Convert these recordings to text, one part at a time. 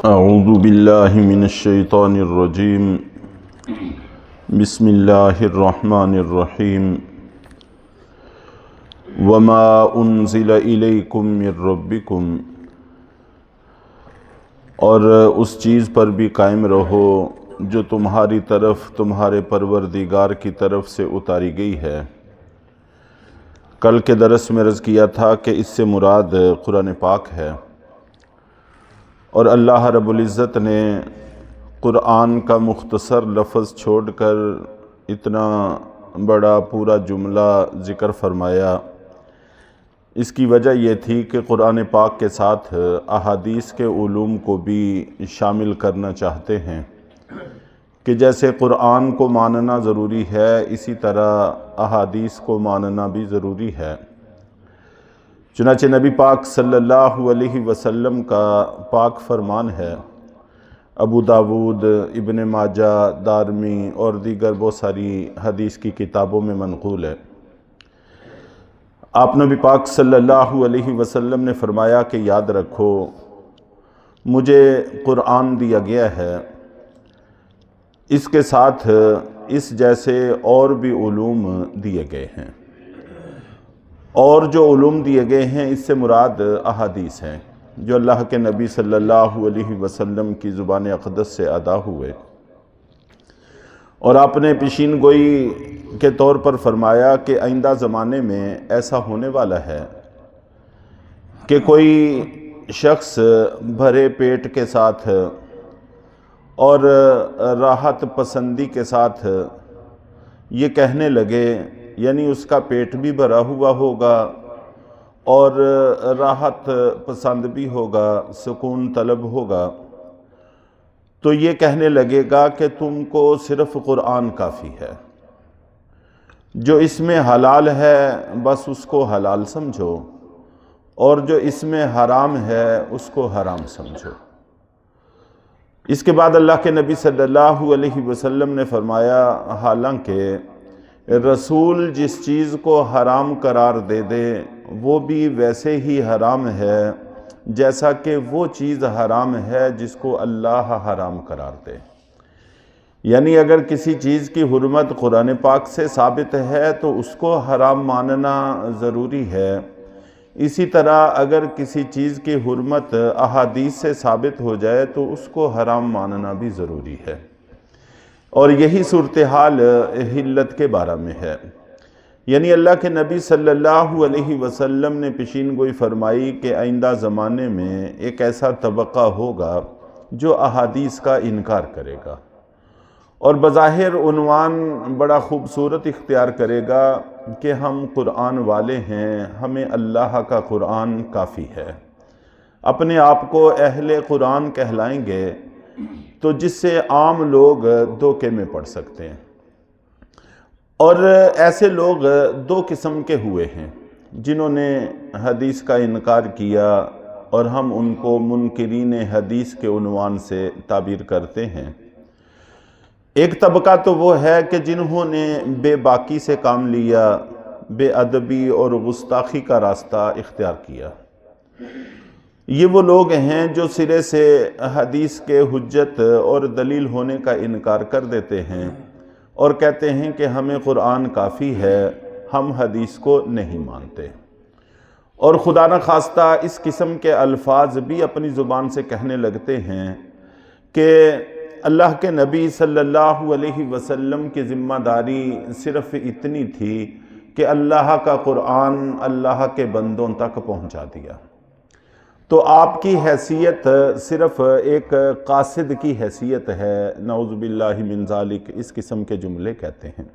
اعوذ باللہ من الشیطان الرجیم بسم اللہ الرحمن الرحیم وما انزل الیکم من ربکم، اور اس چیز پر بھی قائم رہو جو تمہاری طرف تمہارے پروردگار کی طرف سے اتاری گئی ہے۔ کل کے درس میں عرض کیا تھا کہ اس سے مراد قرآن پاک ہے، اور اللہ رب العزت نے قرآن کا مختصر لفظ چھوڑ کر اتنا بڑا پورا جملہ ذکر فرمایا۔ اس کی وجہ یہ تھی کہ قرآن پاک کے ساتھ احادیث کے علوم کو بھی شامل کرنا چاہتے ہیں کہ جیسے قرآن کو ماننا ضروری ہے، اسی طرح احادیث کو ماننا بھی ضروری ہے۔ چنانچہ نبی پاک صلی اللہ علیہ وسلم کا پاک فرمان ہے، ابو داود، ابن ماجہ، دارمی اور دیگر بہت ساری حدیث کی کتابوں میں منقول ہے۔ آپ نبی پاک صلی اللہ علیہ وسلم نے فرمایا کہ یاد رکھو، مجھے قرآن دیا گیا ہے، اس کے ساتھ اس جیسے اور بھی علوم دیے گئے ہیں، اور جو علوم دیے گئے ہیں اس سے مراد احادیث ہیں جو اللہ کے نبی صلی اللہ علیہ وسلم کی زبان اقدس سے ادا ہوئے۔ اور آپ نے پیشین گوئی کے طور پر فرمایا کہ آئندہ زمانے میں ایسا ہونے والا ہے کہ کوئی شخص بھرے پیٹ کے ساتھ اور راحت پسندی کے ساتھ یہ کہنے لگے، یعنی اس کا پیٹ بھی بھرا ہوا ہوگا اور راحت پسند بھی ہوگا، سکون طلب ہوگا، تو یہ کہنے لگے گا کہ تم کو صرف قرآن کافی ہے، جو اس میں حلال ہے بس اس کو حلال سمجھو، اور جو اس میں حرام ہے اس کو حرام سمجھو۔ اس کے بعد اللہ کے نبی صلی اللہ علیہ وسلم نے فرمایا، حالانکہ رسول جس چیز کو حرام قرار دے دے وہ بھی ویسے ہی حرام ہے جیسا کہ وہ چیز حرام ہے جس کو اللہ حرام قرار دے۔ یعنی اگر کسی چیز کی حرمت قرآن پاک سے ثابت ہے تو اس کو حرام ماننا ضروری ہے، اسی طرح اگر کسی چیز کی حرمت احادیث سے ثابت ہو جائے تو اس کو حرام ماننا بھی ضروری ہے۔ اور یہی صورتحال حلت کے بارے میں ہے، یعنی اللہ کے نبی صلی اللہ علیہ وسلم نے پیشین گوئی فرمائی کہ آئندہ زمانے میں ایک ایسا طبقہ ہوگا جو احادیث کا انکار کرے گا، اور بظاہر عنوان بڑا خوبصورت اختیار کرے گا کہ ہم قرآن والے ہیں، ہمیں اللہ کا قرآن کافی ہے، اپنے آپ کو اہل قرآن کہلائیں گے، تو جس سے عام لوگ دھوکے میں پڑ سکتے ہیں۔ اور ایسے لوگ دو قسم کے ہوئے ہیں جنہوں نے حدیث کا انکار کیا، اور ہم ان کو منکرین حدیث کے عنوان سے تعبیر کرتے ہیں۔ ایک طبقہ تو وہ ہے کہ جنہوں نے بے باکی سے کام لیا، بے ادبی اور گستاخی کا راستہ اختیار کیا۔ یہ وہ لوگ ہیں جو سرے سے حدیث کے حجت اور دلیل ہونے کا انکار کر دیتے ہیں اور کہتے ہیں کہ ہمیں قرآن کافی ہے، ہم حدیث کو نہیں مانتے، اور خدا نخواستہ اس قسم کے الفاظ بھی اپنی زبان سے کہنے لگتے ہیں کہ اللہ کے نبی صلی اللہ علیہ وسلم کی ذمہ داری صرف اتنی تھی کہ اللہ کا قرآن اللہ کے بندوں تک پہنچا دیا، تو آپ کی حیثیت صرف ایک قاصد کی حیثیت ہے، نعوذ باللہ من ذالک، اس قسم کے جملے کہتے ہیں۔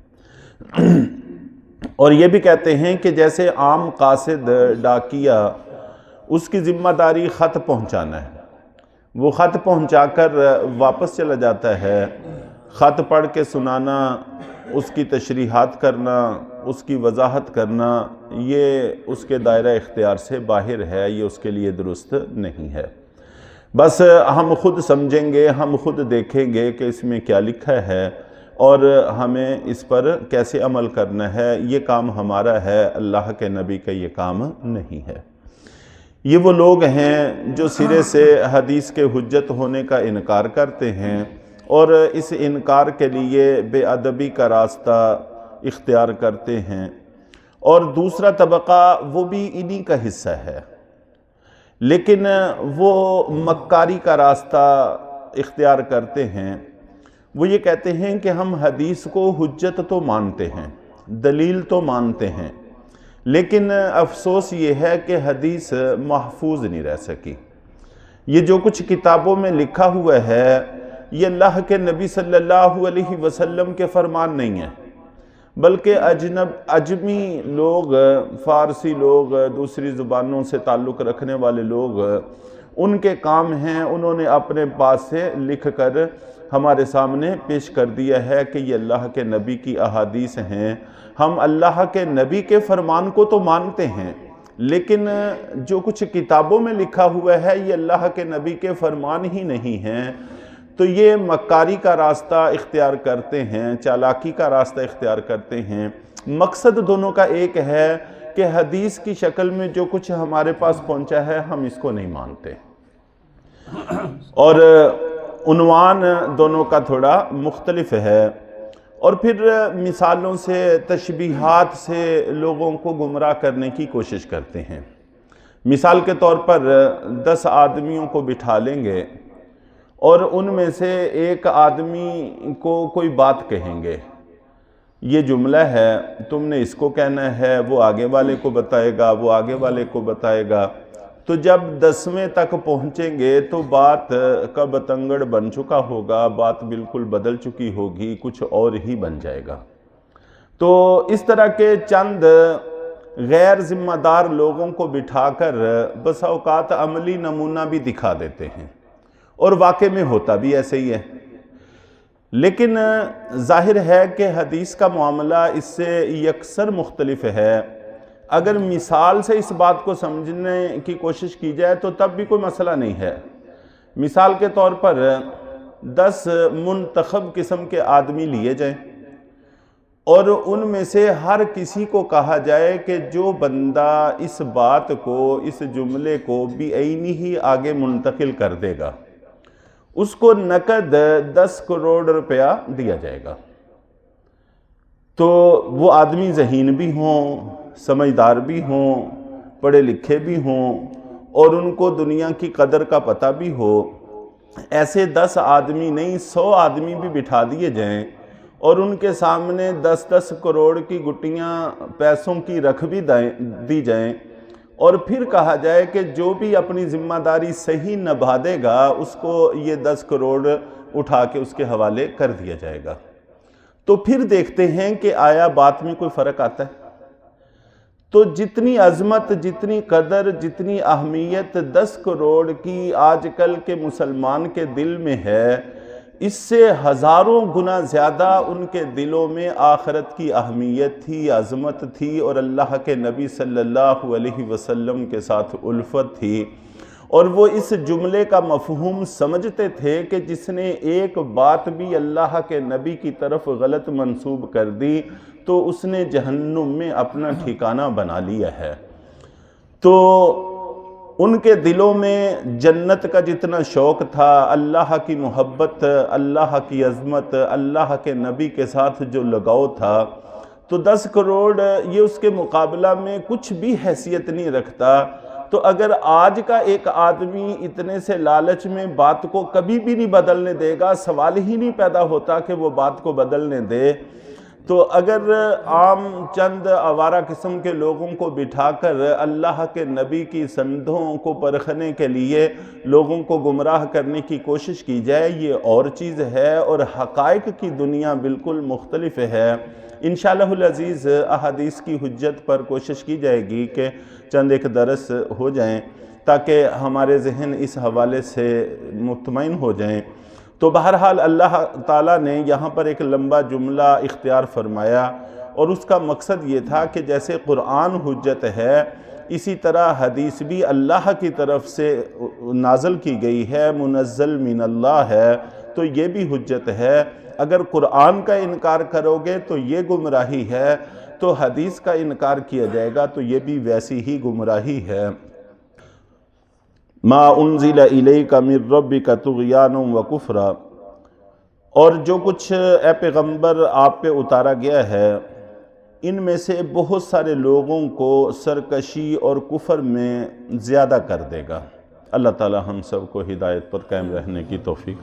اور یہ بھی کہتے ہیں کہ جیسے عام قاصد ڈاکیا، اس کی ذمہ داری خط پہنچانا ہے، وہ خط پہنچا کر واپس چلا جاتا ہے، خط پڑھ کے سنانا، اس کی تشریحات کرنا، اس کی وضاحت کرنا، یہ اس کے دائرہ اختیار سے باہر ہے، یہ اس کے لیے درست نہیں ہے۔ بس ہم خود سمجھیں گے، ہم خود دیکھیں گے کہ اس میں کیا لکھا ہے اور ہمیں اس پر کیسے عمل کرنا ہے، یہ کام ہمارا ہے، اللہ کے نبی کا یہ کام نہیں ہے۔ یہ وہ لوگ ہیں جو سرے سے حدیث کے حجت ہونے کا انکار کرتے ہیں اور اس انکار کے لیے بے ادبی کا راستہ اختیار کرتے ہیں، اور دوسرا طبقہ وہ بھی انہی کا حصہ ہے، لیکن وہ مکاری کا راستہ اختیار کرتے ہیں۔ وہ یہ کہتے ہیں کہ ہم حدیث کو حجت تو مانتے ہیں، دلیل تو مانتے ہیں، لیکن افسوس یہ ہے کہ حدیث محفوظ نہیں رہ سکی۔ یہ جو کچھ کتابوں میں لکھا ہوا ہے یہ اللہ کے نبی صلی اللہ علیہ وسلم کے فرمان نہیں ہے، بلکہ عجمی لوگ، فارسی لوگ، دوسری زبانوں سے تعلق رکھنے والے لوگ، ان کے کام ہیں، انہوں نے اپنے پاس سے لکھ کر ہمارے سامنے پیش کر دیا ہے کہ یہ اللہ کے نبی کی احادیث ہیں۔ ہم اللہ کے نبی کے فرمان کو تو مانتے ہیں، لیکن جو کچھ کتابوں میں لکھا ہوا ہے یہ اللہ کے نبی کے فرمان ہی نہیں ہیں۔ تو یہ مکاری کا راستہ اختیار کرتے ہیں، چالاکی کا راستہ اختیار کرتے ہیں۔ مقصد دونوں کا ایک ہے کہ حدیث کی شکل میں جو کچھ ہمارے پاس پہنچا ہے ہم اس کو نہیں مانتے، اور عنوان دونوں کا تھوڑا مختلف ہے، اور پھر مثالوں سے، تشبیہات سے لوگوں کو گمراہ کرنے کی کوشش کرتے ہیں۔ مثال کے طور پر 10 آدمیوں کو بٹھا لیں گے اور ان میں سے ایک آدمی کو کوئی بات کہیں گے، یہ جملہ ہے، تم نے اس کو کہنا ہے، وہ آگے والے کو بتائے گا، وہ آگے والے کو بتائے گا۔ تو جب 10ویں تک پہنچیں گے تو بات کا بتنگڑ بن چکا ہوگا، بات بالکل بدل چکی ہوگی، کچھ اور ہی بن جائے گا۔ تو اس طرح کے چند غیر ذمہ دار لوگوں کو بٹھا کر بسا اوقات عملی نمونہ بھی دکھا دیتے ہیں، اور واقع میں ہوتا بھی ایسے ہی ہے۔ لیکن ظاہر ہے کہ حدیث کا معاملہ اس سے یکسر مختلف ہے۔ اگر مثال سے اس بات کو سمجھنے کی کوشش کی جائے تو تب بھی کوئی مسئلہ نہیں ہے۔ مثال کے طور پر 10 منتخب قسم کے آدمی لیے جائیں اور ان میں سے ہر کسی کو کہا جائے کہ جو بندہ اس بات کو، اس جملے کو بعینی ہی آگے منتقل کر دے گا اس کو نقد 10 کروڑ روپیہ دیا جائے گا۔ تو وہ آدمی ذہین بھی ہوں، سمجھدار بھی ہوں، پڑھے لکھے بھی ہوں، اور ان کو دنیا کی قدر کا پتہ بھی ہو۔ ایسے 10 آدمی نہیں، 100 آدمی بھی بٹھا دیے جائیں اور ان کے سامنے 10 کروڑ کی گٹیاں پیسوں کی رکھ بھی دی جائیں، اور پھر کہا جائے کہ جو بھی اپنی ذمہ داری صحیح نبھا دے گا اس کو یہ 10 کروڑ اٹھا کے اس کے حوالے کر دیا جائے گا۔ تو پھر دیکھتے ہیں کہ آیا بات میں کوئی فرق آتا ہے؟ تو جتنی عظمت، جتنی قدر، جتنی اہمیت 10 کروڑ کی آج کل کے مسلمان کے دل میں ہے، اس سے ہزاروں گنا زیادہ ان کے دلوں میں آخرت کی اہمیت تھی، عظمت تھی، اور اللہ کے نبی صلی اللہ علیہ وسلم کے ساتھ الفت تھی۔ اور وہ اس جملے کا مفہوم سمجھتے تھے کہ جس نے ایک بات بھی اللہ کے نبی کی طرف غلط منسوب کر دی تو اس نے جہنم میں اپنا ٹھکانہ بنا لیا ہے۔ تو ان کے دلوں میں جنت کا جتنا شوق تھا، اللہ کی محبت، اللہ کی عظمت، اللہ کے نبی کے ساتھ جو لگاؤ تھا، تو 10 کروڑ یہ اس کے مقابلہ میں کچھ بھی حیثیت نہیں رکھتا۔ تو اگر آج کا ایک آدمی اتنے سے لالچ میں بات کو کبھی بھی نہیں بدلنے دے گا، سوال ہی نہیں پیدا ہوتا کہ وہ بات کو بدلنے دے، تو اگر عام چند آوارہ قسم کے لوگوں کو بٹھا کر اللہ کے نبی کی سندوں کو پرکھنے کے لیے لوگوں کو گمراہ کرنے کی کوشش کی جائے، یہ اور چیز ہے، اور حقائق کی دنیا بالکل مختلف ہے۔ انشاءاللہ العزیز احادیث کی حجت پر کوشش کی جائے گی کہ چند ایک درس ہو جائیں تاکہ ہمارے ذہن اس حوالے سے مطمئن ہو جائیں۔ تو بہرحال اللہ تعالیٰ نے یہاں پر ایک لمبا جملہ اختیار فرمایا، اور اس کا مقصد یہ تھا کہ جیسے قرآن حجت ہے اسی طرح حدیث بھی اللہ کی طرف سے نازل کی گئی ہے، منزل من اللہ ہے، تو یہ بھی حجت ہے۔ اگر قرآن کا انکار کرو گے تو یہ گمراہی ہے، تو حدیث کا انکار کیا جائے گا تو یہ بھی ویسی ہی گمراہی ہے۔ ما انزل الیک من ربک طغیانا و کفرا، اور جو کچھ اے پیغمبر آپ پہ اتارا گیا ہے ان میں سے بہت سارے لوگوں کو سرکشی اور کفر میں زیادہ کر دے گا۔ اللہ تعالی ہم سب کو ہدایت پر قائم رہنے کی توفیق